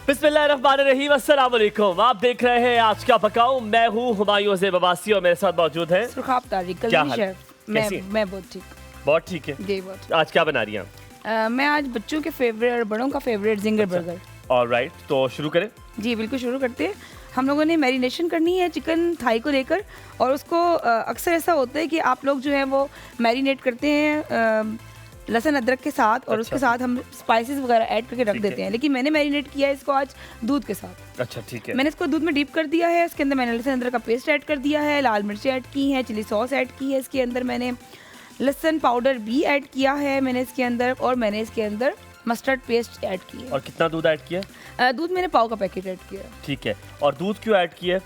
बिस्मिल्लाहिर्रहमानिर्रहीम, अस्सलाम वालेकुम। आप देख रहे हैं आज क्या पकाऊं। मैं हूं हुमायूं ज़ेब अब्बासी और मेरे साथ मौजूद हैं सुखाब तारिक। क्या हाल? मैं बहुत ठीक। बहुत ठीक है जी बहुत। आज क्या बना रही हैं? मैं आज बच्चों के फेवरेट और बड़ों का फेवरेट जिंगर बर्गर। ऑलराइट, तो शुरू करें। जी बिल्कुल शुरू करते हैं। हम लोगों ने मैरिनेशन करनी है चिकन थाई को लेकर, और उसको अक्सर ऐसा होता है कि आप लोग जो है वो मैरिनेट करते हैं लहसुन अदरक के साथ, और उसके साथ हम स्पाइसेस वगैरह ऐड करके रख देते हैं। लेकिन मैंने मैरिनेट किया है इसको आज दूध के साथ। अच्छा ठीक है। मैंने इसको दूध में डीप कर दिया है। इसके अंदर मैंने लहसुन अदरक का पेस्ट ऐड कर दिया है, लाल मिर्ची ऐड की है, चिली सॉस ऐड की है, इसके अंदर मैंने लहसुन पाउडर भी ऐड किया है मैंने इसके अंदर, और मैंने इसके अंदर मस्टर्ड पेस्ट ऐड की है। और कितना दूध ऐड किया? दूध मैंने पाव का पैकेट ऐड किया। ठीक है। और दूध क्यों ऐड किया?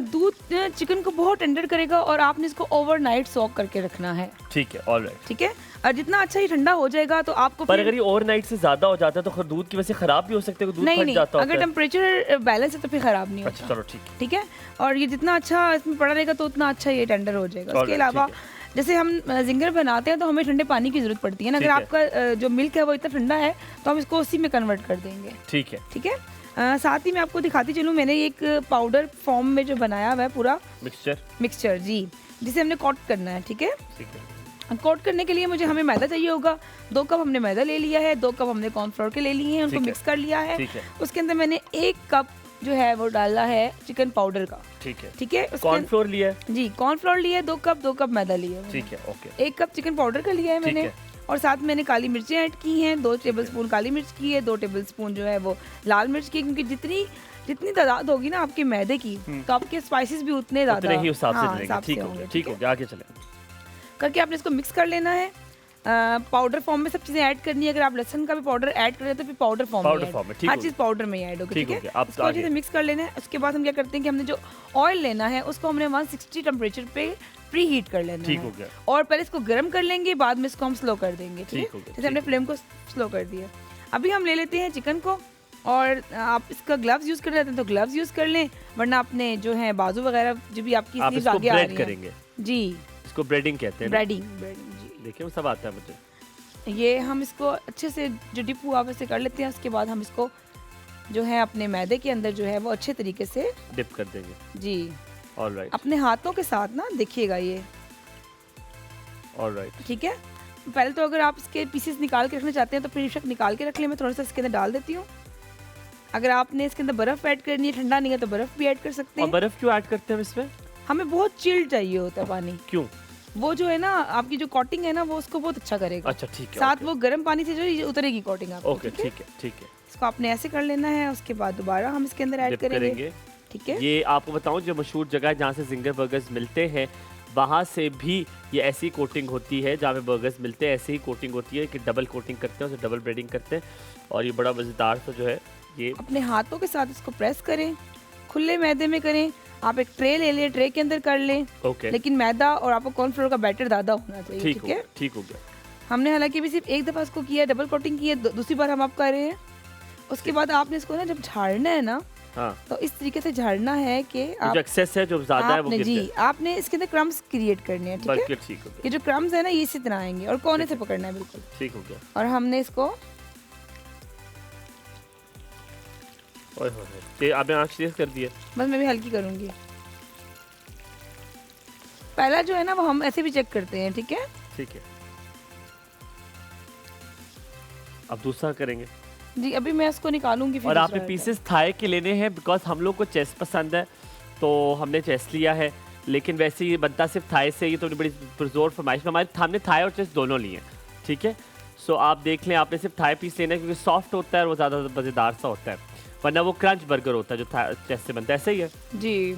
दूध चिकन को बहुत टेंडर करेगा और आपने इसको ओवरनाइट सॉक करके रखना है। ठीक है, ऑलराइट। ठीक है, और जितना अच्छा ही ठंडा हो जाएगा तो आपको पर अगर ये ओवरनाइट से ज्यादा हो जाता है तो दूध की वजह से खराब भी हो सकते हैं, दूध नहीं फट नहीं, जाता अगर टेम्परेचर बैलेंस है तो फिर खराब नहीं अच्छा होता। चलो ठीक है। ठीक है, और ये जितना अच्छा इसमें पड़ा रहेगा तो उतना अच्छा ये टेंडर हो जाएगा। उसके अलावा जैसे हम जिंगर बनाते हैं तो हमें ठंडे पानी की जरूरत पड़ती है ना। अगर आपका जो मिल्क है वो इतना ठंडा है तो हम इसको उसी में कन्वर्ट कर देंगे। ठीक है। ठीक है, साथ ही मैं आपको दिखाती चलूँ, मैंने एक पाउडर फॉर्म में जो बनाया हुआ है पूरा मिक्सचर जी, जिसे हमने कोट करना है। ठीक है, कोट करने के लिए हमें मैदा चाहिए होगा। 2 कप हमने मैदा ले लिया है, 2 कप हमने कॉर्नफ्लोर के ले लिए हैं, उनको मिक्स कर लिया है। उसके अंदर मैंने 1 कप जो है वो डाला है चिकन पाउडर का। ठीक है, कॉर्नफ्लोर लिया है जी, कॉर्नफ्लोर लिया है 2 कप, 2 कप मैदा लिया है। ठीक है, ओके। 1 कप चिकन पाउडर का लिया है मैंने, और साथ मैंने काली मिर्चें ऐड की हैं, 2 टेबलस्पून काली मिर्च की है, 2 टेबलस्पून जो है वो लाल मिर्च की, क्योंकि जितनी तादाद होगी ना आपके मैदे की तो आपके स्पाइसेस भी उतने ज्यादा ही हिसाब से डलेंगे। ठीक हो गया, आगे चलें। करके आपने इसको मिक्स कर लेना है। पाउडर फॉर्म में सब चीजें ऐड करनी है। अगर आप लहसुन का भी पाउडर ऐड करें तो फिर पाउडर फॉर्म में हर चीज पाउडर में ही ऐड होगी। ठीक है, इसको अच्छे से मिक्स कर लेना है। उसके बाद हम क्या करते हैं कि हमने जो ऑयल लेना है उसको हमने 160 टेम्परेचर पे प्री हीट कर लेना है, और पहले इसको गर्म कर लेंगे, बाद में इसको हम स्लो कर देंगे। ठीक है, जैसे हमने फ्लेम को स्लो कर दिया। अभी हम ले लेते हैं चिकन को, और आप इसका ग्लव्स यूज कर लेते हैं तो ग्लव्स यूज कर लें, वरना अपने जो है बाजू वगैरह जो भी आपकी स्लीव्स आगे आ रही हैं जी, इसको ब्रेडिंग कहते हैं। ब्रेडिंग जी, देखिए वो सब आता है मुझे। ये हम इसको अच्छे से जो डिप हुआ वैसे कर लेते हैं। उसके बाद हम इसको जो है अपने मैदे के अंदर जो है वो अच्छे तरीके से डिप कर देंगे जी। ऑलराइट, अपने हाथों के साथ ना देखिएगा ये। ऑलराइट, ठीक है, पहले तो अगर आप इसके पीसेस निकाल के रखना चाहते हैं तो फिर बेशक निकाल के रख लें। मैं थोड़ा सा इसके अंदर डाल देती हूँ। अगर आपने इसके अंदर बर्फ ऐड करनी है, ठंडा नहीं है तो बर्फ भी ऐड कर सकते हैं। और बर्फ क्यों ऐड करते हैं इसमें? हमें बहुत चिल्ड चाहिए होता है पानी। क्यों? वो जो है ना आपकी जो कोटिंग है ना वो उसको बहुत अच्छा करेगा। अच्छा ठीक है, साथ वो गर्म पानी से जो उतरेगी कोटिंग आपकी। ओके ठीक है, ठीक है। इसको आपने ऐसे कर लेना है। उसके बाद दोबारा हम इसके अंदर ऐड करेंगे। ठीक है, ये आपको बताऊं जो मशहूर जगह है जहाँ से जिंगर बर्गर्स मिलते हैं वहाँ से भी ये ऐसी कोटिंग होती है। जहाँ पे बर्गर्स मिलते हैं ऐसी ही कोटिंग होती है कि डबल कोटिंग करते हैं, उसे डबल ब्रेडिंग करते हैं, और ये बड़ा मज़ेदार सा जो है ये। अपने हाथों के साथ इसको प्रेस करें, खुले मैदे में करें। आप एक ट्रे ले लें, ट्रे के अंदर कर लें। लेकिन मैदा और आपको कॉर्नफ्लोर का बैटर ज़्यादा होना चाहिए। ठीक है, ठीक हो गया। हमने हालांकि भी सिर्फ एक दफ़ा इसको किया, डबल कोटिंग की है, दूसरी बार हम आप कर रहे हैं। उसके बाद आपने इसको ना जब झाड़ना है ना, तो इस तरीके से झाड़ना है कि जो एक्सेस है, जो ज़्यादा है वो गिर जाए। आपने इसके अंदर क्रम्स क्रिएट करने हैं। ठीक है, ये जो क्रम्स है ना ये इसी तरह आएंगे और कोने से पकड़ना है। बिल्कुल ठीक हो गया। और हमने इसको आपने आँच तेज कर दिया। बस मैं भी हल्की करूंगी। पहला जो है ना वो हम ऐसे भी चेक करते हैं। ठीक है, ठीक है। अब दूसरा करेंगे जी। अभी मैं इसको निकालूंगी। और आपने पीसेस थाई के लेने हैं, बिकॉज हम लोग को चेस्ट पसंद है तो हमने चेस्ट लिया है। लेकिन वैसे ये बनता सिर्फ थाई से, ये तो बड़ी पुरजोर फरमाइश में हमने थाई और चेस्ट दोनों लिए। ठीक है, सो आप देख लें, आपने सिर्फ थाई पीस लेना है क्योंकि सॉफ्ट होता है और वो ज़्यादा मज़ेदार सा होता है, वरना वो क्रंच बर्गर होता है जो चेस्ट से बनता है। ऐसे ही है जी।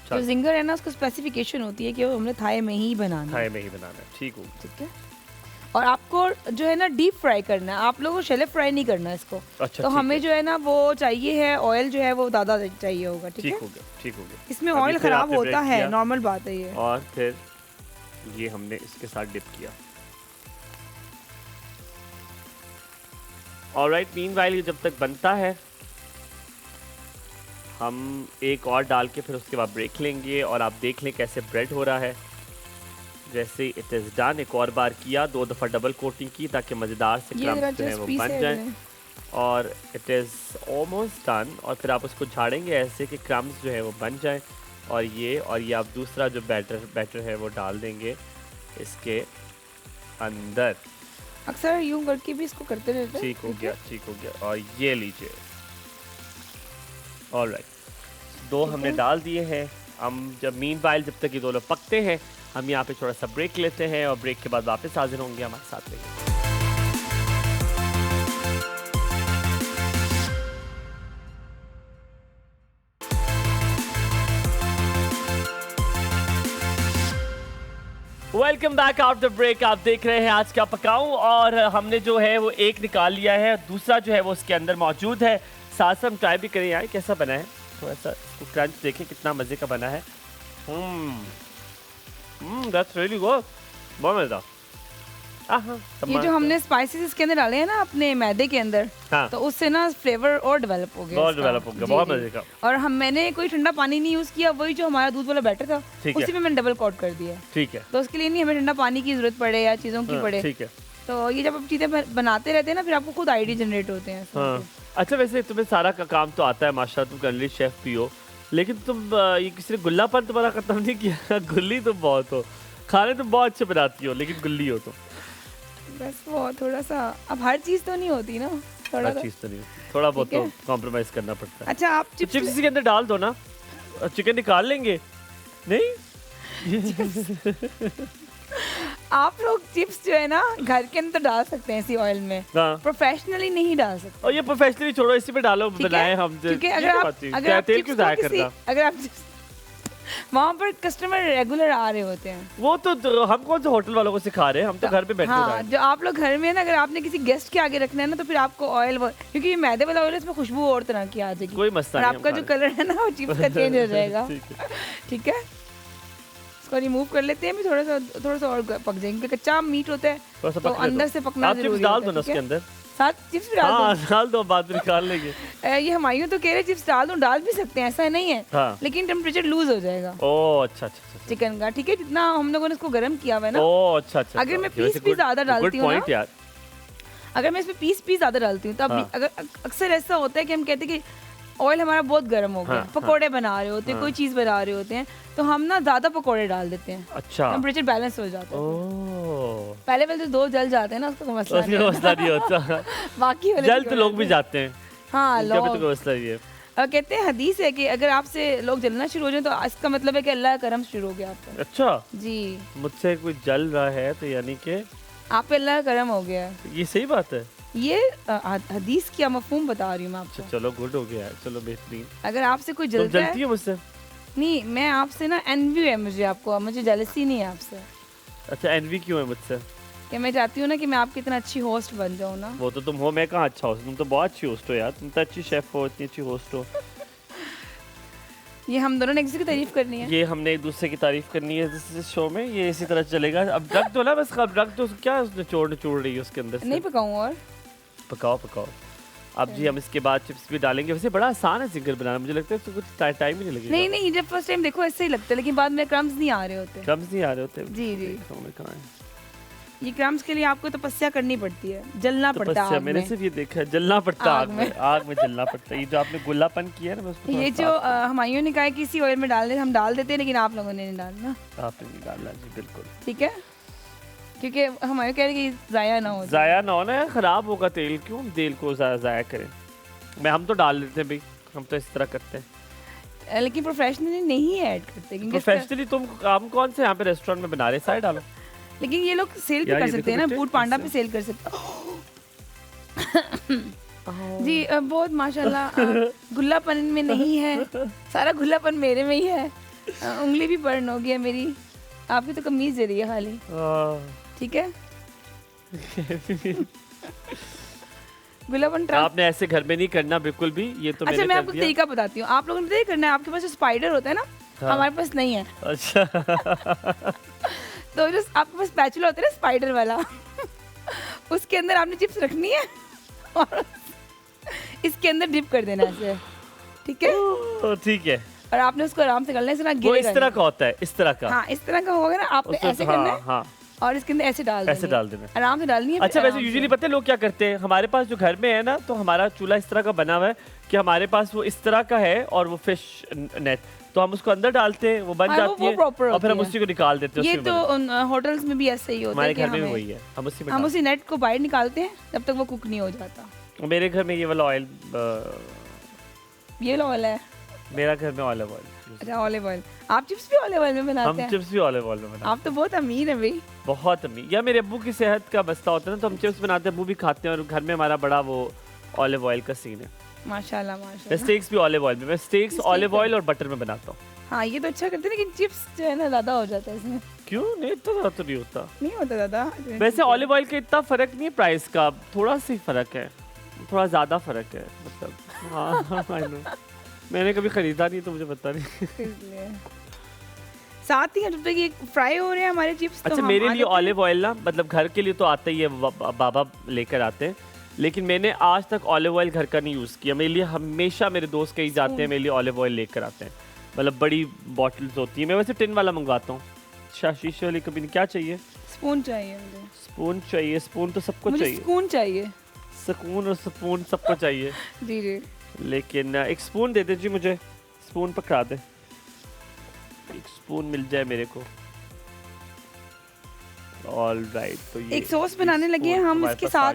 जो जिंगर है ना उसको स्पेसिफिकेशन होती है कि वो हमने थाई में ही बनाना है। ठीक हो, ठीक है। और आपको जो है ना डीप फ्राई करना है, आप लोगों को शैलो फ्राई नहीं करना है इसको। अच्छा, तो हमें जो है ना वो चाहिए है ऑयल जो है वो ज़्यादा चाहिए होगा। ठीक हो गया, ठीक हो गया। इसमें ऑयल खराब होता है, नॉर्मल बात है ये। और फिर ये हमने इसके साथ डिप किया। ऑलराइट, मीनवाइल ये जब तक बनता है हम एक और डाल के फिर उसके बाद ब्रेक लेंगे और आप देख लें कैसे ब्रेड हो रहा है। जैसे इट इज़ डन, एक और बार किया, 2 दफ़ा डबल कोटिंग की ताकि मज़ेदार से क्रम्स जो है वो बन जाए। और इट इज़ ऑलमोस्ट डन। और फिर आप उसको झाड़ेंगे ऐसे कि क्रम्स जो है वो बन जाए। और ये आप दूसरा जो बैटर है वो डाल देंगे इसके अंदर। अक्सर यूं करके भी इसको करते रहते हैं। ठीक हो गया। और ये लीजिए, ऑलराइट, 2 हमने डाल दिए हैं। हम मीनवाइल जब तक ये दोनों पकते हैं, हम यहाँ पे थोड़ा सा ब्रेक लेते हैं और ब्रेक के बाद वापस हाजिर होंगे हमारे साथ में। Welcome back after break. आप देख रहे हैं आज क्या पकाऊं, और हमने जो है वो एक निकाल लिया है, दूसरा जो है वो उसके अंदर मौजूद है। साथ साथ हम ट्राई भी करें यार कैसा बना है, थोड़ा सा क्रंच देखें कितना मज़े का बना है। दैट्स रियली गुड, बहुत मज़ेदार। ये जो हमने स्पाइसेस इसके अंदर डाले हैं ना अपने मैदे के अंदर, हाँ। तो उससे ना फ्लेवर और डेवलप हो गया, बहुत मजे का। और मैंने कोई ठंडा पानी नहीं यूज किया, वही जो हमारा दूध वाला बैटर था उसी में मैंने डबल कोट कर दिया। ठीक है, तो उसके लिए नहीं हमें ठंडा पानी की जरूरत पड़े या चीज़ों की पड़े। ठीक है, तो ये जब आप चीज़ें बनाते रहते हैं ना, फिर आपको खुद आइडिया जनरेट होते हैं। हाँ। अच्छा, वैसे तुम्हें सारा का काम तो आता है माशाल्लाह, तुम कर्नली शेफ भी हो, लेकिन तुम ये किसी ने गुल्लापन तुम्हारा खत्म नहीं किया। गुल्ली तुम बहुत हो, खाने तुम बहुत अच्छे बनाती हो, लेकिन गुल्ली हो तुम। बस वो थोड़ा सा, अब हर चीज़ तो नहीं होती ना, थोड़ा चीज़ तो नहीं होती, थोड़ा बहुत तो कॉम्प्रोमाइज करना पड़ता है। अच्छा, आप चिप्स इसके अंदर डाल दो ना, चिकन निकाल लेंगे। नहीं आप लोग चिप्स जो है ना घर के अंदर डाल सकते हैं इसी ऑयल में, प्रोफेशनली नहीं डाल सकते। और ये प्रोफेशनली छोड़ो, इसी पे डालो, बनाए हम। क्योंकि अगर आप तेल क्यों ज़ाया करना, अगर आप वहाँ पर कस्टमर रेगुलर आ रहे होते हैं, वो तो हम कौन से होटल वालों को सिखा रहे हैं, हम तो घर पे बैठे हैं। जो आप लोग घर में है ना, अगर आपने किसी गेस्ट के आगे रखना है ना, तो फिर आपको ऑयल, क्योंकि ये मैदे वाला ऑयल है, इसमें खुशबू और तरह की आ जाएगी, कोई मसला नहीं, आपका जो कलर है ना वो चिप्स का चेंज हो जाएगा। ठीक है, इसको रिमूव कर लेते हैं, थोड़ा सा और पक जाएंगे, कच्चा मीट होता है तो अंदर से पकना जरूरी है। डाल दो ना उसके अंदर, साथ चिप्स भी डाल दो, बाद में निकाल लेंगे। ये हमायूं तो कह रहे चिप्स डाल भी सकते हैं, ऐसा नहीं है, हाँ। लेकिन टेम्परेचर लूज हो जाएगा। ओह अच्छा, चिकन का, ठीक है, जितना हम लोगों ने इसको गर्म किया हुआ है ना। ओह अच्छा। अगर मैं पीस ज्यादा डालती हूँ ना, अगर मैं इसमें पीस ज्यादा डालती हूँ, तब अगर अक्सर ऐसा होता है कि हम कहते हैं कि ऑयल हमारा बहुत गर्म हो गया, पकोड़े बना रहे होते हैं, कोई चीज बना रहे होते हैं, तो हम ना ज्यादा पकोड़े डाल देते हैं। अच्छा, टेम्परेचर बैलेंस हो जाता है। पहले तो 2 जल जाते हैं ना, उसका मसला नहीं होता। बाकी जल तो लोग भी जाते हैं। हाँ, लोग तो मसला ही है। कहते हैं हदीस है कि अगर आपसे लोग जलना शुरू हो जाए तो इसका मतलब है कि अल्लाह का करम शुरू हो गया आप पर। अच्छा जी, मुझसे कोई जल रहा है तो यानी कि आप पे अल्लाह का करम हो गया। ये सही बात है, ये हदीस की मफहूम बता रही हूँ मैं आपको। चलो गुड हो गया, चलो बेहतरीन। अगर आपसे कोई जलता है, जलती है मुझसे? नहीं, मैं आपसे ना एनवी है मुझे, आपको मुझे जेलसी नहीं है आपसे। अच्छा, एनवी क्यों है मुझसे? कि मैं चाहती हूँ ना कि मैं आपकी इतना अच्छी होस्ट बन जाऊँ ना। वो तो तुम हो, मैं कहाँ अच्छा होस्ट, तुम तो बहुत अच्छी होस्ट हो यार, तुम तो अच्छी शेफ हो, इतनी अच्छी होस्ट हो। ये हम दोनों ने एक दूसरे की तारीफ करनी है, ये हमने एक दूसरे की तारीफ करनी है इस शो में, ये इसी तरह चलेगा। अब रख दो ना बस, अब रख दो, क्या उसने चोड़ रही है उसके अंदर से? नहीं पकाऊँ और पकाओ। अब जी हम इसके बाद चिप्स भी डालेंगे। वैसे बड़ा आसान है जिंगर बनाना, मुझे लगता है इसको कुछ टाइम ही नहीं लगेगा। नहीं, जब फर्स्ट टाइम देखो ऐसे ही लगता है, लेकिन बाद में क्रम्स नहीं आ रहे होते। जी। ये क्रम्स के लिए आपको तपस्या करनी पड़ती है, जलना पड़ता है। मैंने सिर्फ ये देखा है, जलना पड़ता है, आग में जलना पड़ता है। ये जो आपने गुल्लापन किया है ना, ये जो हमायूं ने कहा कि इसी ऑयल में डालने, हम डाल देते हैं, लेकिन आप लोगों ने नहीं डालना। आपने नहीं डालना जी, बिल्कुल ठीक है, क्योंकि हमारे कह रहे कि ज़ाया ना हो ना, खराब होगा तेल, क्यों तेल को ज़ाया करें। हम तो डाल देते हैं भाई, हम तो इस तरह करते हैं, लेकिन प्रोफेशनली नहीं ऐड करते। प्रोफेशनली हम कौन से यहाँ पे रेस्टोरेंट में बना रहे, सारे डालो। लेकिन ये लोग सेल भी कर सकते हैं ना, फूड पांडा पे सेल कर सकते हैं। जी बहुत माशाल्लाह, गुल्लापन में नहीं है, सारा गुल्लापन मेरे में ही है। उंगली भी बर्न हो गई है मेरी, आपकी तो कमीज दे रही है खाली, ठीक है। गुलाबन आपने ऐसे घर में नहीं करना बिल्कुल भी, ये तो अच्छा मैं आपको तरीका बताती हूँ, आप लोगों ने पता करना है। आपके पास जो स्पाइडर होता है ना, हमारे पास नहीं है। अच्छा तो जो आपके पास स्पैचुला होता है ना स्पाइडर वाला, उसके अंदर आपने चिप्स रखनी है और इसके अंदर डिप कर देना ऐसे, ठीक है। ठीक है, और आपने उसको आराम से करना है, इस तरह का होता है, इस तरह का। हाँ, इस तरह का होगा ना, आपने ऐसे करना है। हाँ, और इसके अंदर ऐसे डाल देना, आराम से डालनी है। अच्छा वैसे यूजुअली पता है लोग क्या करते हैं, हमारे पास जो घर में है ना, तो हमारा चूल्हा इस तरह का बना हुआ है कि हमारे पास वो इस तरह का है और वो फिश नेट, तो हम उसको अंदर डालते हैं, वो बन जाती है और फिर हम उसी को निकाल देते हैं। ये तो होटल्स में भी ऐसे ही होता है, हमारे घर में भी वही है, हम उसी नेट को बाहर निकालते हैं जब तक वो कुक नहीं हो जाता। मेरे घर में ये वाला ऑयल, ये ऑयल है मेरा घर में ऑलिव ऑयल। अच्छा ऑलिव ऑयल, आप चिप्स भी ऑलिव ऑयल में बनाते हैं? हम चिप्स भी ऑलिव ऑयल में बनाते हैं। आप तो बहुत अमीर हैं भाई, बहुत अमीर। या मेरे अब्बू की सेहत का मसला होता है ना, तो हम चिप्स बनाते हैं, अब्बू भी खाते हैं और घर में हमारा बड़ा वो ऑलिव ऑयल का सीन है। माशाल्लाह माशाल्लाह। स्टेक्स भी ऑलिव ऑयल में, मैं स्टेक्स ऑलिव ऑयल और बटर में बनाता हूँ। हाँ ये तो अच्छा करते हैं, लेकिन चिप्स जो है ना ज़्यादा हो जाता है इसमें। क्यों? नहीं इतना ज़्यादा तो नहीं होता, नहीं होता ज़्यादा। वैसे ऑलिव ऑयल का इतना फर्क नहीं है प्राइस का, थोड़ा सा फर्क है, थोड़ा ज़्यादा फर्क है मतलब। हाँ आई नो, मैंने कभी खरीदा नहीं तो मुझे पता नहीं। साथ ही जब तक ये फ्राई हो रहे हैं हमारे चिप्स। अच्छा मेरे लिए ऑलिव ऑयल ना, मतलब घर के लिए तो आता ही है, बाबा लेकर आते हैं, लेकिन मैंने आज तक ऑलिव ऑयल घर का नहीं यूज़ किया। मेरे लिए हमेशा मेरे दोस्त कहीं जाते हैं, मेरे लिए ऑलिव ऑयल लेकर आते हैं, मतलब बड़ी बॉटल्स होती है। मैं वैसे टिन वाला मंगवाता हूँ, शीशे वाली कभी नहीं। क्या चाहिए? स्पून चाहिए मुझे। स्पून चाहिए? स्पून तो सबको चाहिए। स्पून चाहिए, सुकून और स्पून सबको चाहिए। जी जी। लेकिन एक स्पून दे दे जी, मुझे स्पून पकड़ा दे, एक स्पून मिल जाए मेरे को। ऑल राइट, तो ये एक सॉस बनाने लगे हैं हम इसके साथ,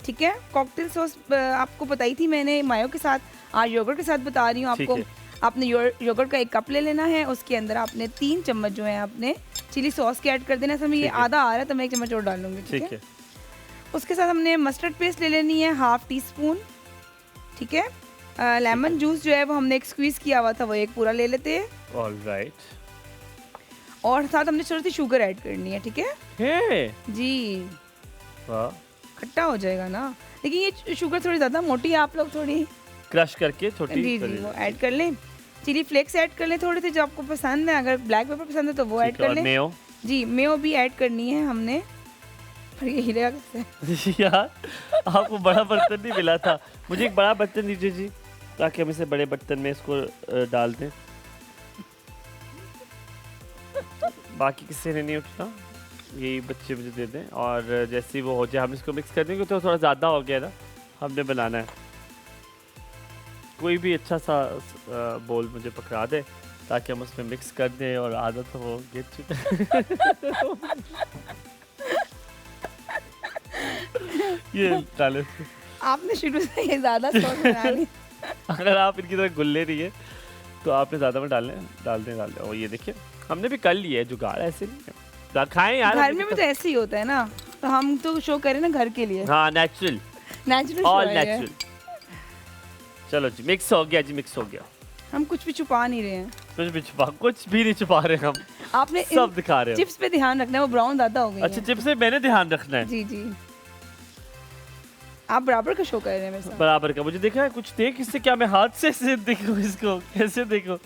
ठीक है? कॉकटेल सॉस आपको बताई थी मैंने मायो के साथ, आज योगर्ट के साथ बता रही हूँ आपको। आपने योगर्ट का 1 कप ले लेना है, उसके अंदर आपने 3 चम्मच जो है आपने चिली सॉस के ऐड कर देना है। समय ये आधा आ रहा है तो मैं 1 चम्मच और डालूंगी, ठीक है? उसके साथ हमने मस्टर्ड पेस्ट ले लेनी है 1/2 टीस्पून, ठीक है? लेमन जूस जो है वो हमने एक स्क्वीज किया हुआ था, वो 1 पूरा ले लेते हैं। ऑलराइट। और साथ हमने थोड़ी सी शुगर ऐड करनी है, ठीक है? जी वाह, खट्टा हो जाएगा ना, लेकिन ये शुगर थोड़ी ज़्यादा मोटी है, आप लोग थोड़ी क्रश करके छोटी जी जी वो ऐड कर लें। चिली फ्लेक्स ऐड कर लें थोड़े से, जो आपको पसंद है। अगर ब्लैक पेपर पसंद है तो वो ऐड कर लें। मेयो, जी मेयो भी ऐड करनी है हमने। पर ये हिलेगा कैसे? यार आपको बड़ा बर्तन नहीं मिला था, मुझे एक बड़ा बर्तन दीजिए जी, ताकि हम इसे बड़े बर्तन में इसको डाल दें। बाकी किसी ने नहीं उठना, यही बच्चे मुझे दे दें, और जैसे वो हो जाए हम इसको मिक्स कर देंगे। तो थोड़ा ज़्यादा हो गया ना, हमने बनाना है। कोई भी अच्छा सा बोल मुझे पकड़ा दे ताकि हम उसमें मिक्स कर दें, और आदत हो ये डाले। आपने शुरू से ये ज़्यादा सॉस बना ली। अगर आप इनकी तरह गुल्ले नहीं है तो आपने ज़्यादा में डाल दें। और ये देखिए हमने भी कर लिया है जुगाड़, ऐसे नहीं खाएं यार, घर में भी तो ऐसे ही होता है ना, तो हम तो शो करें ना घर के लिए। हाँ नेचुरल, ऑल नेचुरल। चलो जी मिक्स हो गया जी, मिक्स हो गया। हम कुछ भी छुपा नहीं रहे हैं, कुछ भी नहीं छुपा रहे हम, आपने सब दिखा रहे हैं। चिप्स पे ध्यान रखना है, वो ब्राउन ज़्यादा हो गई। अच्छा चिप्स पे मैंने ध्यान रखना है? जी जी, आप बराबर का शो कर रहे हैं मेरे साथ। बराबर का मुझे देखा है, कुछ देख इससे क्या मैं हाथ से देखो इसको, कैसे देखो।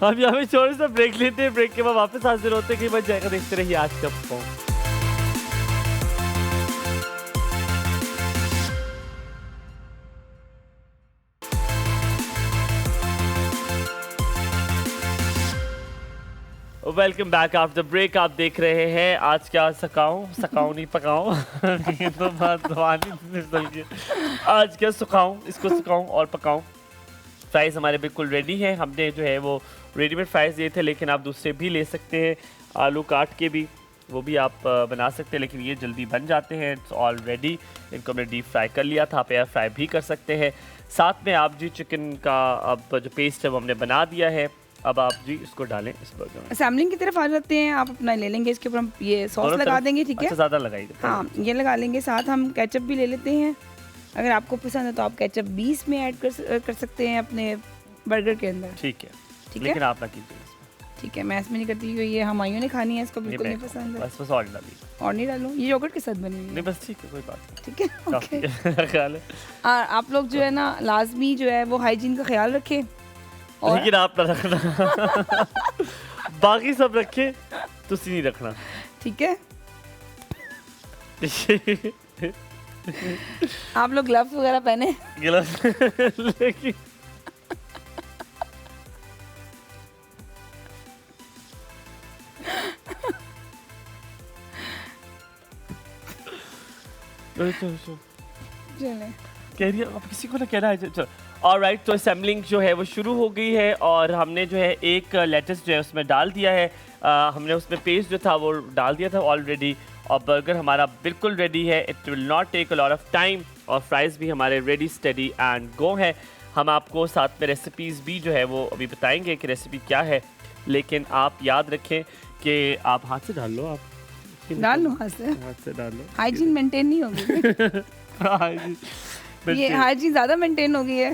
हम यहाँ पे छोटे सा ब्रेक लेते हैं, ब्रेक के बाद वापस हाजिर होते हैं कि बच जाएगा। देखते रहिए आज का perform. Welcome back after break. आप देख रहे हैं आज क्या सकाऊं नहीं पकाऊं ये तो बात जवानी। आज क्या सुखाऊं, इसको सुखाऊं और पकाऊं। फ्राइज़ हमारे बिल्कुल रेडी हैं। हमने जो है वो रेडीमेड फ्राइज़ दिए थे, लेकिन आप दूसरे भी ले सकते हैं, आलू काट के भी वो भी आप बना सकते हैं, लेकिन ये जल्दी बन जाते हैं। It's all ready. इनको हमने डीप फ्राई कर लिया था, आप एयर फ्राई भी कर सकते हैं। साथ में आप जी चिकन का अब जो पेस्ट है वो हमने बना दिया है। अब आप जी इसको डालें इस बर्गर में। सैम्पलिंग की तरफ आ जाते हैं, आप अपना ले लेंगे, इसके ऊपर हम ये सॉस लगा देंगे, ठीक है? अच्छा ज़्यादा लगाइए। हाँ ये लगा लेंगे। साथ हम केचप भी ले लेते हैं, अगर आपको पसंद है तो आप केचप 20 में ऐड कर सकते हैं अपने बर्गर के अंदर, ठीक है? लेकिन आप ना कीजिए इसमें, ठीक है? मैं इसमें नहीं करती, ये हमायूं ने खानी है, इसको बिल्कुल नहीं पसंद है। बस और डालिए। और नहीं डालूं, ये योगर्ट के साथ बनी हुई है। नहीं बस ठीक है, कोई बात नहीं, ठीक है? ओके। आप लोग जो है ना लाजमी जो है वो हाइजीन का ख्याल रखें, लेकिन आप ना रखना बाकी सब रखे तो नहीं रखना, ठीक है? आप लोग ग्लव्स वगैरह पहने। ग्लव्स लेकिन चले कह रही है अब किसी को ना कहना है। चलो ऑलराइट, तो असेंबलिंग जो है वो शुरू हो गई है और हमने जो है एक लेटेस्ट जो है उसमें डाल दिया है। हमने उसमें पेस्ट जो था वो डाल दिया था ऑलरेडी और बर्गर हमारा बिल्कुल रेडी है। It will not take a lot of time और फ्राइज़ भी हमारे रेडी स्टडी एंड गो है। हम आपको साथ में रेसिपीज़ भी जो है वो अभी बताएंगे कि रेसिपी क्या है, लेकिन आप याद रखें कि आप हाथ से डाल लो, आप डाल लो हाथ से डाल लो, हाइजीन मेंटेन नहीं होगी। ये हाइजीन ज़्यादा मेंटेन हो गई है।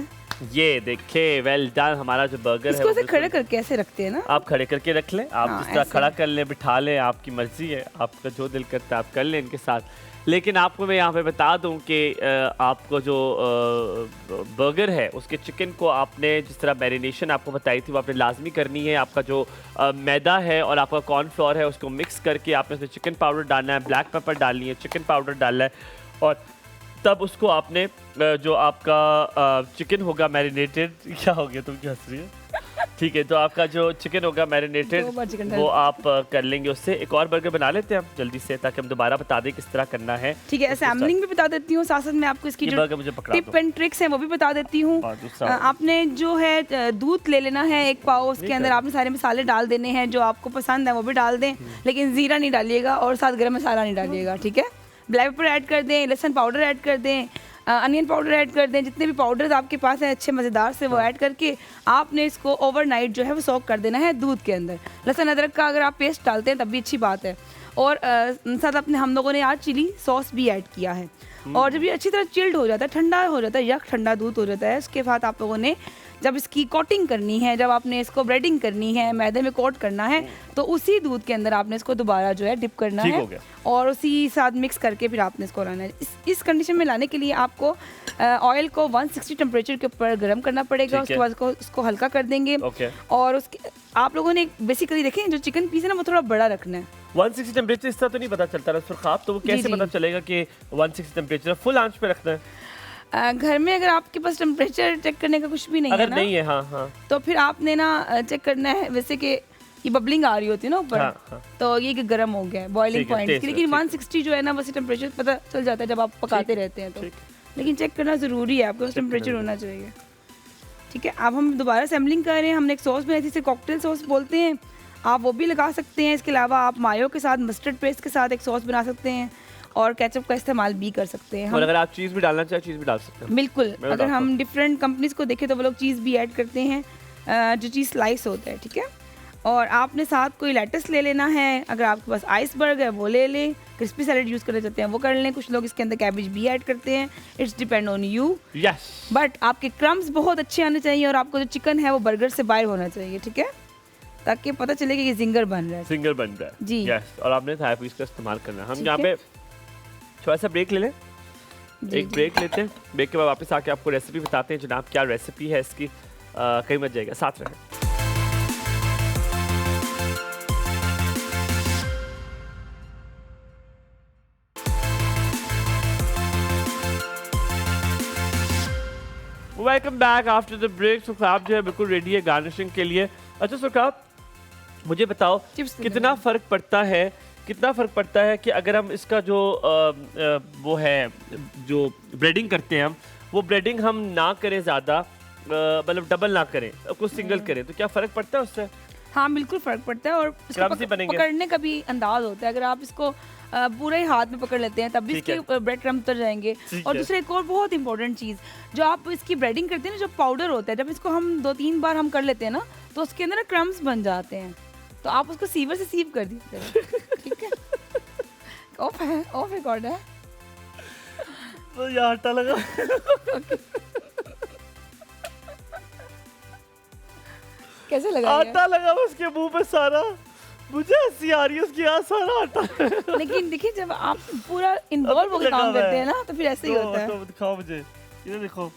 ये देखिए वेल डन, हमारा जो बर्गर है इसको ऐसे खड़े करके ऐसे रखते हैं ना, आप खड़े करके रख लें, आप जिस तरह ऐसे। खड़ा कर लें, बिठा लें, आपकी मर्जी है, आपका जो दिल करता है आप कर लें इनके साथ। लेकिन आपको मैं यहाँ पे बता दूँ कि आपको जो बर्गर है उसके चिकन को आपने जिस तरह मैरिनेशन आपको बताई थी वो आपने लाजमी करनी है। आपका जो मैदा है और आपका कॉर्नफ्लोर है उसको मिक्स करके आपने उसमें चिकन पाउडर डालना है, ब्लैक पेपर डालनी है, चिकन पाउडर डालना है और तब उसको आपने जो आपका चिकन होगा मैरिनेटेड, क्या हो गया तुम क्या हंस रही है? ठीक है, तो आपका जो चिकन होगा मैरिनेटेड वो आप कर लेंगे उससे। एक और बर्गर बना लेते हैं हम जल्दी से ताकि हम दोबारा बता दें किस तरह करना है। ठीक है, असेंबलिंग भी बता देती हूँ, साथ साथ मैं आपको इसकी जो टिप एंड ट्रिक्स हैं वो भी बता देती हूँ। आपने जो है दूध ले लेना है 1 पाव, उसके अंदर आपने सारे मसाले डाल देने हैं जो आपको पसंद है वो भी डाल दें, लेकिन जीरा नहीं डालिएगा और साथ गरम मसाला नहीं डालिएगा। ठीक है, ब्लैक पेपर ऐड कर दें, लहसुन पाउडर ऐड कर दें, अनियन पाउडर ऐड कर दें, जितने भी पाउडर्स आपके पास हैं अच्छे मज़ेदार से वो ऐड करके आपने इसको ओवरनाइट जो है वो सोक कर देना है दूध के अंदर। लहसुन अदरक का अगर आप पेस्ट डालते हैं तब भी अच्छी बात है। और साथ अपने हम लोगों ने आज चिली सॉस भी ऐड किया है। और जब ये अच्छी तरह चिल्ड हो जाता है, ठंडा हो जाता है, यक ठंडा दूध हो जाता है, उसके बाद आप लोगों ने जब इसकी कोटिंग करनी है, जब आपने इसको ब्रेडिंग करनी है, मैदे में कोट करना है, तो उसी दूध के अंदर आपने इसको दोबारा जो है डिप करना है और उसी साथ मिक्स करके फिर आपने इसको लाना है। इस कंडीशन में लाने के लिए आपको ऑयल को 160 टेम्परेचर के ऊपर गर्म करना पड़ेगा। उसके बाद उसको हल्का कर देंगे और उसके आप लोगों ने बेसिकली देखें जो चिकन पीस है ना वो थोड़ा बड़ा रखना है। 160 टेम्परेचर इस तरह तो नहीं पता चलता रसूलखाब, तो वो कैसे पता चलेगा कि 160 टेम्परेचर फुल आंच पे रखना है? घर में अगर आपके पास टेम्परेचर चेक करने का कुछ भी नहीं अगर है ना, नहीं है, हाँ, तो फिर आपने ना चेक करना है, वैसे कि ये बबलिंग आ रही होती है ना ऊपर, तो ये कि गर्म हो गया है बॉइलिंग पॉइंट की, लेकिन 160 जो है ना वैसे टेम्परेचर पता चल जाता है जब आप पकाते रहते हैं तो, लेकिन चेक करना ज़रूरी है, आपके पास टेम्परेचर होना चाहिए। ठीक है, अब हम दोबारा असेंबलिंग कर रहे हैं। हमने एक सॉस बनाई थी, इसे कॉकटेल सॉस बोलते हैं, आप वो भी लगा सकते हैं। इसके अलावा आप मायो के साथ, मस्टर्ड पेस्ट के साथ एक सॉस बना सकते हैं और केचप का इस्तेमाल भी कर सकते हैं। और अगर आप चीज़ भी डालना चाहें चीज़ भी डाल सकते हैं। बिल्कुल, अगर हम डिफरेंट कंपनीज को देखें तो वो लोग चीज़ भी ऐड करते हैं, जो चीज़ स्लाइस होता है। ठीक है, और आपने साथ कोई लेटस ले लेना है, अगर आपके पास आइसबर्ग है वो ले लें, क्रिस्पी सैलेड यूज़ करना चाहते हैं वो कर लें, कुछ लोग इसके अंदर कैबेज भी ऐड करते हैं, it's depend on you. Yes, but आपके क्रम्स बहुत अच्छे आने चाहिए और आपको जो चिकन है वो बर्गर से बाहर होना चाहिए। ठीक है, ताकि पता चले कि ये जिंगर बन रहा है। जिंगर बन रहा है जी, यस। और आपने थाई पीस का इस्तेमाल करना है। हम यहाँ पे थोड़ा सा ब्रेक ले लें, एक ब्रेक लेते हैं, ब्रेक के बाद वापस आके आपको रेसिपी बताते हैं जनाब क्या रेसिपी है इसकी। कहीं मत जाएगा, साथ रहें। Welcome back after the break. सुखाब जो है बिल्कुल रेडी है गार्निशिंग के लिए। अच्छा सुखाब, मुझे बताओ कितना फ़र्क पड़ता है कि अगर हम इसका जो वो है जो ब्रेडिंग करते हैं हम, वो ब्रेडिंग हम ना करें ज़्यादा, मतलब डबल ना करें, कुछ सिंगल करें, तो क्या फ़र्क पड़ता है उससे? हाँ बिल्कुल फ़र्क पड़ता है, और इसको पकड़ने का भी अंदाज होता है। अगर आप इसको पूरे ही हाथ में पकड़ लेते हैं तब भी इसके ब्रेड क्रम्ब उतर जाएंगे। और दूसरा एक और बहुत इंपॉर्टेंट चीज़, जो आप इसकी ब्रेडिंग करते हैं ना, जो पाउडर होता है, जब इसको हम 2-3 बार हम कर लेते हैं ना तो उसके अंदर क्रम्ब्स बन जाते हैं, तो आप उसको सीवर से सीव कर दीजिए। ठीक है, ऑफ रिकॉर्ड है तो यार आटा लगा। कैसे लगा? आटा लगा उसके मुंह पे सारा, मुझे हंसी आ रही है उसकी, यहाँ सारा आटा। लेकिन देखिए जब आप पूरा इन्वॉल्व होकर काम करते हैं ना तो फिर ऐसे ही होता है। तो दिखाओ मुझे, ये देखो,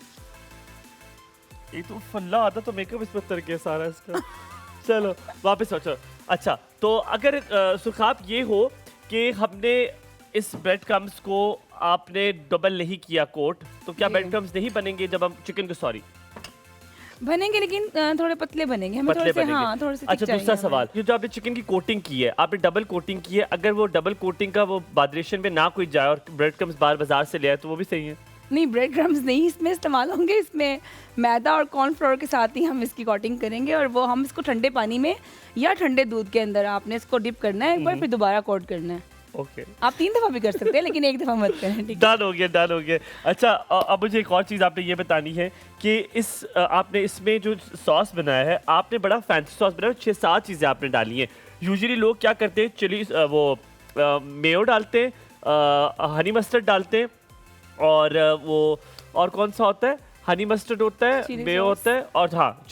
एक तो फल्ला आता तो मेकअप इस पर उतर गया सारा इसका। चलो वापस सोचो। अच्छा, तो अगर सुखाब ये हो कि हमने इस ब्रेड क्रम्स को आपने डबल नहीं किया कोट, तो क्या ब्रेड क्रम्स नहीं बनेंगे जब हम चिकन को, सॉरी बनेंगे लेकिन थोड़े पतले बनेंगे, हमें थोड़े से, हाँ, थोड़े से। अच्छा, दूसरा सवाल, जो आपने चिकन की कोटिंग की है, आपने डबल कोटिंग की है, अगर वो डबल कोटिंग का वो बादरेशन में ना कोई जाए और ब्रेड क्रम्स बाजार से ले आए तो वो भी सही है? नहीं, ब्रेड क्रम्स नहीं इसमें इस्तेमाल होंगे, इसमें मैदा और कॉर्नफ्लोर के साथ ही हम इसकी कोटिंग करेंगे और वो हम इसको ठंडे पानी में या ठंडे दूध के अंदर आपने इसको डिप करना है एक बार, फिर दोबारा कोट करना है। ओके, आप 3 दफा भी कर सकते हैं लेकिन एक दफा मत करें, ठीक है? डन हो गया, डन हो गया। अच्छा, अब मुझे एक और चीज़ आपने ये बतानी है कि आपने इसमें जो सॉस बनाया है, आपने बड़ा फैंसी सॉस बनाया है, 6-7 चीज़ें आपने डाली हैं। यूजुअली लोग क्या करते हैं, चिली वो मेयो डालते हैं, हनी मस्टर्ड डालते हैं, और कौन सा होता है, हनी मस्टर्ड होता है, मेयो होता है, और हाँ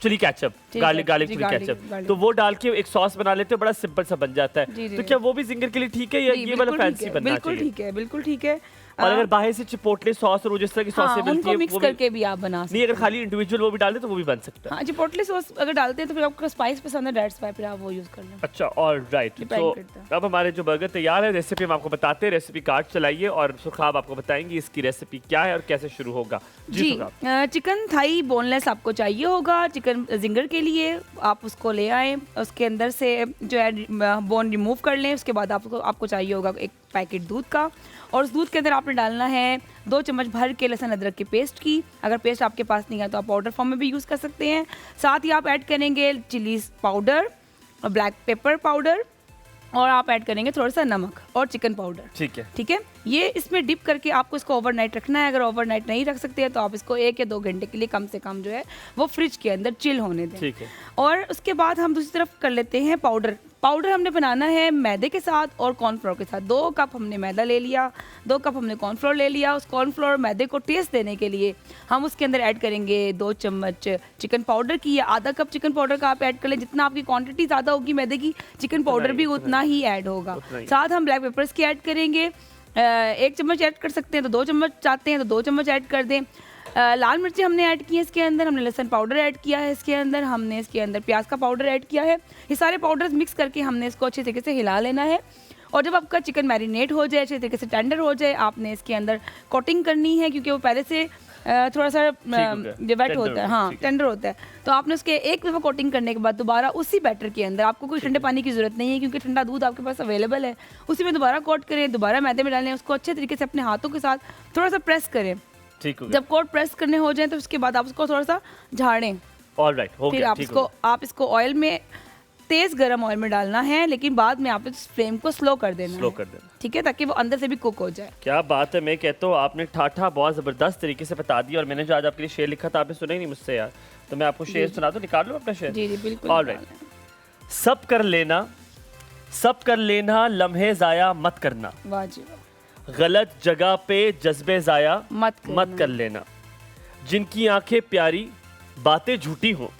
chilli ketchup, garlic chilli ketchup, तो वो डाल के एक सॉस बना लेते हैं, बड़ा सिंपल सा बन जाता है। तो क्या वो भी जिंगर के लिए ठीक है या ये वाला फैंसी बनना चाहिए? बिल्कुल ठीक है, बिल्कुल ठीक है। और अगर बाहर से चिपोटले सॉस और जिस तरह की सॉसें मिलती है, मिक्स करके भी आप बना सकते हैं। नहीं, अगर खाली इंडिविजुअल वो भी डाल दे तो वो भी बन सकता है। हाँ, चिपोटले सॉस अगर डालते हैं तो फिर आपको स्पाइस पसंद है, दैट्स व्हाई फिर आप वो यूज कर लें। अच्छा, ऑलराइट। तो अब हमारे जो बर्गर तैयार है, रेसिपी हम आपको बताते हैं, रेसिपी कार्ड चलाइए और सुखाब आपको बताएंगी इसकी रेसिपी क्या है और कैसे शुरू होगा। जी, चिकन थाई बोनलेस आपको चाहिए होगा चिकन जिंगर के लिए। आप उसको ले आए, उसके अंदर से जो है बोन रिमूव कर लें। उसके बाद आपको चाहिए होगा एक पैकेट दूध का, और उस दूध के अंदर आपने डालना है 2 चम्मच भर के लहसुन अदरक की पेस्ट की। अगर पेस्ट आपके पास नहीं है तो आप पाउडर फॉर्म में भी यूज़ कर सकते हैं। साथ ही आप ऐड करेंगे चिली पाउडर और ब्लैक पेपर पाउडर, और आप ऐड करेंगे थोड़ा सा नमक और चिकन पाउडर। ठीक है, ये इसमें डिप करके आपको इसको ओवरनाइट रखना है। अगर ओवरनाइट नहीं रख सकते हैं तो आप इसको 1 या 2 घंटे के लिए कम से कम जो है वो फ्रिज के अंदर चिल होने दें। ठीक है। और उसके बाद हम दूसरी तरफ कर लेते हैं पाउडर। हमने बनाना है मैदे के साथ और कॉर्नफ्लोर के साथ। 2 कप हमने मैदा ले लिया, 2 कप हमने कॉर्नफ्लोर ले लिया। उस कॉर्नफ्लोर मैदे को टेस्ट देने के लिए हम उसके अंदर ऐड करेंगे 2 चम्मच चिकन पाउडर की, या आधा कप चिकन पाउडर का आप ऐड कर लें। जितना आपकी क्वांटिटी ज़्यादा होगी मैदे की, चिकन पाउडर भी उतना ही ऐड होगा। साथ हम ब्लैक पेपर्स की ऐड करेंगे, 1 चम्मच ऐड कर सकते हैं तो 2 चम्मच चाहते हैं तो 2 चम्मच ऐड कर दें। लाल मिर्ची हमने ऐड की है इसके अंदर, हमने लहसुन पाउडर ऐड किया है इसके अंदर, हमने इसके अंदर प्याज का पाउडर ऐड किया है। ये सारे पाउडर्स मिक्स करके हमने इसको अच्छे तरीके से हिला लेना है। और जब आपका चिकन मैरिनेट हो जाए, अच्छे तरीके से टेंडर हो जाए, आपने इसके अंदर कोटिंग करनी है, क्योंकि वो पहले से थोड़ा सा वेट होता है, हाँ टेंडर होता है। तो आपने उसके एक दफ़ा कोटिंग करने के बाद दोबारा उसी बैटर के अंदर, आपको कोई ठंडे पानी की ज़रूरत नहीं है क्योंकि ठंडा दूध आपके पास अवेलेबल है, उसी में दोबारा कोट करें, दोबारा मैदे में डालें, उसको अच्छे तरीके से अपने हाथों के साथ थोड़ा सा प्रेस करें। जब कोट प्रेस करने हो जाए तो उसके बाद आप उसको थोड़ा सा झाड़ें। ऑलराइट, हो गया। फिर आप इसको ऑयल में, तेज गरम ऑयल में डालना है, लेकिन बाद में आप इस फ्लेम को स्लो कर देना। ठीक है, ताकि वो अंदर से भी कुक हो जाए। क्या बात है, मैं कहता हूँ आपने ठाठा बहुत ज़बरदस्त तरीके से बता दिया। और मैंने जो आज आपके लिए शेर लिखा था आपने सुना ही नहीं मुझसे यार, तो मैं आपको शेर सुना दूं, निकाल लो अपना शेर। जी बिल्कुल। ऑलराइट। सब कर लेना लम्हे ज़ाया मत करना, वाह जी वाह। गलत जगह पे जज्बे ज़ाया मत कर लेना। जिनकी आंखें प्यारी बातें झूठी हो,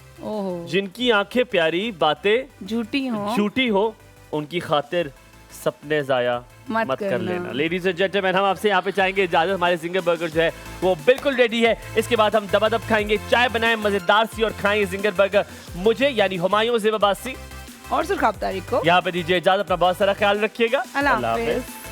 जिनकी आंखें प्यारी बातें झूठी हो, उनकी खातिर सपने ज़ाया मत कर लेना। लेडीज एंड जेंटलमैन, हम आपसे यहाँ पे चाहेंगे इजाजत। हमारे जिंगर बर्गर जो है वो बिल्कुल रेडी है। इसके बाद हम दबादब खाएंगे, चाय बनाएं मजेदार सी और खाएंगे जिंगर बर्गर। मुझे यानी हुमायूं ज़ेब अब्बासी और सुरखाब तारिक को यहाँ पे दीजिए इजाजत। अपना बहुत सारा ख्याल रखिएगा। अल्लाह हाफ़िज़।